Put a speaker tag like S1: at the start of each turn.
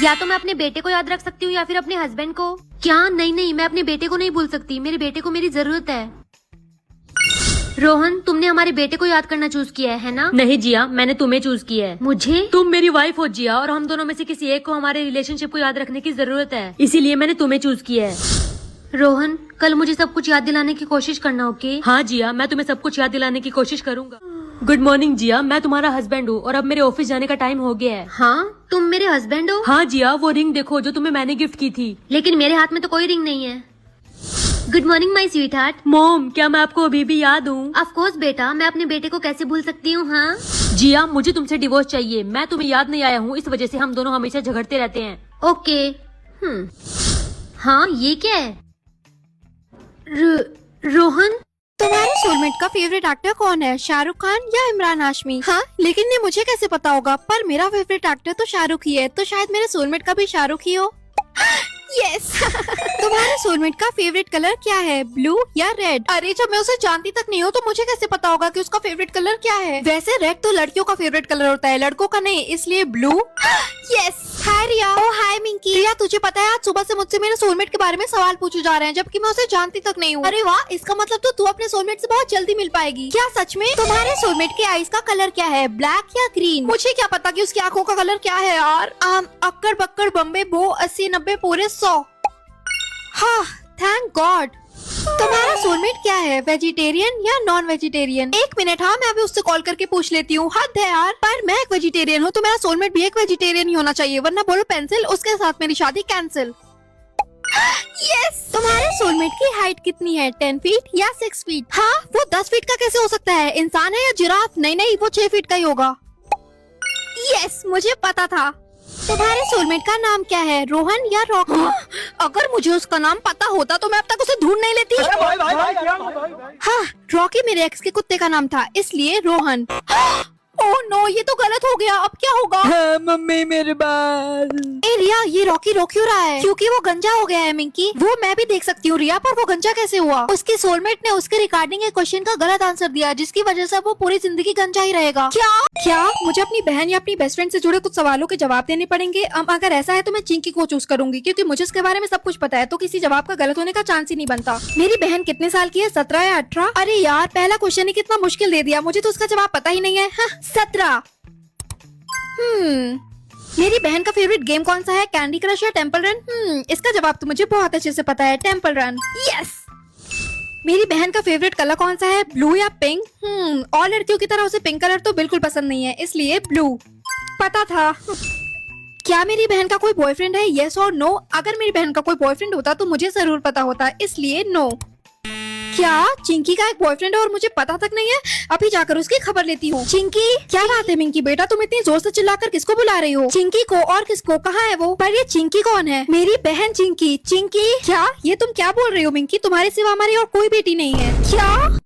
S1: या तो मैं अपने बेटे को याद रख सकती हूँ या फिर अपने हस्बैंड को। क्या? नहीं नहीं, मैं अपने बेटे को नहीं भूल सकती, मेरे बेटे को मेरी जरूरत है। रोहन, तुमने हमारे बेटे को याद करना चूज किया है ना?
S2: नहीं जिया, मैंने तुम्हें चूज किया है।
S1: मुझे?
S2: तुम मेरी वाइफ हो जिया, और हम दोनों में से किसी एक को हमारे रिलेशनशिप को याद रखने की जरूरत है, इसीलिए मैंने तुम्हें चूज किया है।
S1: रोहन, कल मुझे सब कुछ याद दिलाने की कोशिश करना, ओके?
S2: हाँ जिया, मैं तुम्हें सब कुछ याद दिलाने की कोशिश करूंगा। गुड मॉर्निंग जिया, मैं तुम्हारा हस्बैंड हूँ और अब मेरे ऑफिस जाने का टाइम हो गया है।
S1: हाँ, तुम मेरे हस्बैंड हो?
S2: हाँ जिया, वो रिंग देखो जो तुम्हें मैंने गिफ्ट की थी।
S1: लेकिन मेरे हाथ में तो कोई रिंग नहीं है। Good morning my sweet heart.
S2: Mom, क्या मैं आपको अभी भी याद हूँ?
S1: ऑफ कोर्स बेटा, मैं अपने बेटे को कैसे भूल सकती हूँ। हाँ
S2: जिया, मुझे तुमसे डिवोर्स चाहिए। मैं तुम्हें याद नहीं आया हूँ, इस वजह से हम दोनों हमेशा झगड़ते रहते हैं।
S1: ओके। हाँ, ये क्या है? रोहन,
S3: तुम्हारे सोलमेट का फेवरेट एक्टर कौन है, शाहरुख खान या इमरान हाशमी? हाँ, लेकिन ये मुझे कैसे पता होगा? पर मेरा फेवरेट एक्टर तो शाहरुख ही है, तो शायद मेरे सोलमेट का भी शाहरुख ही हो। यस। तुम्हारे सोलमेट का फेवरेट कलर क्या है, ब्लू या रेड? अरे, जब मैं उसे जानती तक नहीं हूँ तो मुझे कैसे पता होगा कि उसका फेवरेट कलर क्या है? वैसे रेड तो लड़कियों का फेवरेट कलर होता है, लड़कों का नहीं, इसलिए ब्लू। यस। हाय रिया। ओ हाय मिंकी। रिया, तुझे पता है आज सुबह से मुझसे मेरे सोलमेट के बारे में सवाल पूछे जा रहे हैं, जबकि मैं उसे जानती तक नहीं हूँ। अरे वाह, इसका मतलब तो तू अपने सोलमेट से बहुत जल्दी मिल पाएगी। क्या सच में? तुम्हारे सोलमेट के आईज का कलर क्या है, ब्लैक या ग्रीन? मुझे क्या पता कि उसकी आंखों का कलर क्या है यार। अक्कड़ बक्कड़ बम्बे बो 80 90 पूरे 100। हाँ, थैंक गॉड। तुम्हारा सोलमेट क्या है, वेजिटेरियन या नॉन वेजिटेरियन? एक मिनट, हाँ मैं अभी उससे कॉल करके पूछ लेती हूँ। हद है यार। पर मैं एक वेजिटेरियन हूँ तो मेरा सोलमेट भी एक वेजिटेरियन ही होना चाहिए, वरना बोलो पेंसिल, उसके साथ मेरी शादी कैंसिल। यस। तुम्हारे सोलमेट की हाइट कितनी है, 10 फीट या 6 फीट? हाँ, वो 10 फीट का कैसे हो सकता है? इंसान है या जिराफ? नहीं नहीं, वो 6 फीट का ही होगा। यस, मुझे पता था। तुम्हारे सोलमेट का नाम क्या है, रोहन या रॉकी? अगर मुझे उसका नाम पता होता तो मैं अब तक उसे ढूंढ नहीं लेती। हाँ, रॉकी मेरे एक्स के कुत्ते का नाम था, इसलिए रोहन। ओह नो, ये तो गलत हो गया, अब क्या होगा?
S2: हाँ, मम्मी मेरे बाल।
S3: ए रिया, ये रॉकी रो क्यों रहा है? क्योंकि वो गंजा हो गया है मिंकी। वो मैं भी देख सकती हूँ रिया, पर वो गंजा कैसे हुआ? उसके सोलमेट ने उसके रिकॉर्डिंग के क्वेश्चन का गलत आंसर दिया, जिसकी वजह से वो पूरी जिंदगी गंजा ही रहेगा। क्या मुझे अपनी बहन या अपनी बेस्ट फ्रेंड से जुड़े कुछ सवालों के जवाब देने पड़ेंगे? अगर ऐसा है तो मैं चिंकी को चूज करूंगी, क्योंकि मुझे उसके बारे में सब कुछ पता है, तो किसी जवाब का गलत होने का चांस ही नहीं बनता। मेरी बहन कितने साल की है, 17 या 18? अरे यार, पहला क्वेश्चन ही कितना मुश्किल दे दिया, मुझे तो उसका जवाब पता ही नहीं है। 17। मेरी बहन का फेवरेट गेम कौन सा है, कैंडी क्रश या टेम्पल रन? इसका जवाब तो मुझे बहुत अच्छे से पता है, टेम्पल रन। यस। मेरी बहन का फेवरेट कलर कौन सा है, ब्लू या पिंक? और लड़कियों की तरह उसे पिंक कलर तो बिल्कुल पसंद नहीं है, इसलिए ब्लू। पता था। क्या मेरी बहन का कोई बॉयफ्रेंड है, यस और नो? अगर मेरी बहन का कोई बॉयफ्रेंड होता तो मुझे जरूर पता होता, इसलिए नो। क्या चिंकी का एक बॉयफ्रेंड है और मुझे पता तक नहीं है? अभी जाकर उसकी खबर लेती हूँ। चिंकी, क्या बात है मिंकी बेटा, तुम इतनी जोर से चिल्लाकर किसको बुला रही हो? चिंकी को, और किसको? कहाँ है वो? पर ये चिंकी कौन है? मेरी बहन चिंकी। चिंकी? क्या ये तुम क्या बोल रही हो मिंकी? तुम्हारे सिवा हमारी और कोई बेटी नहीं है क्या?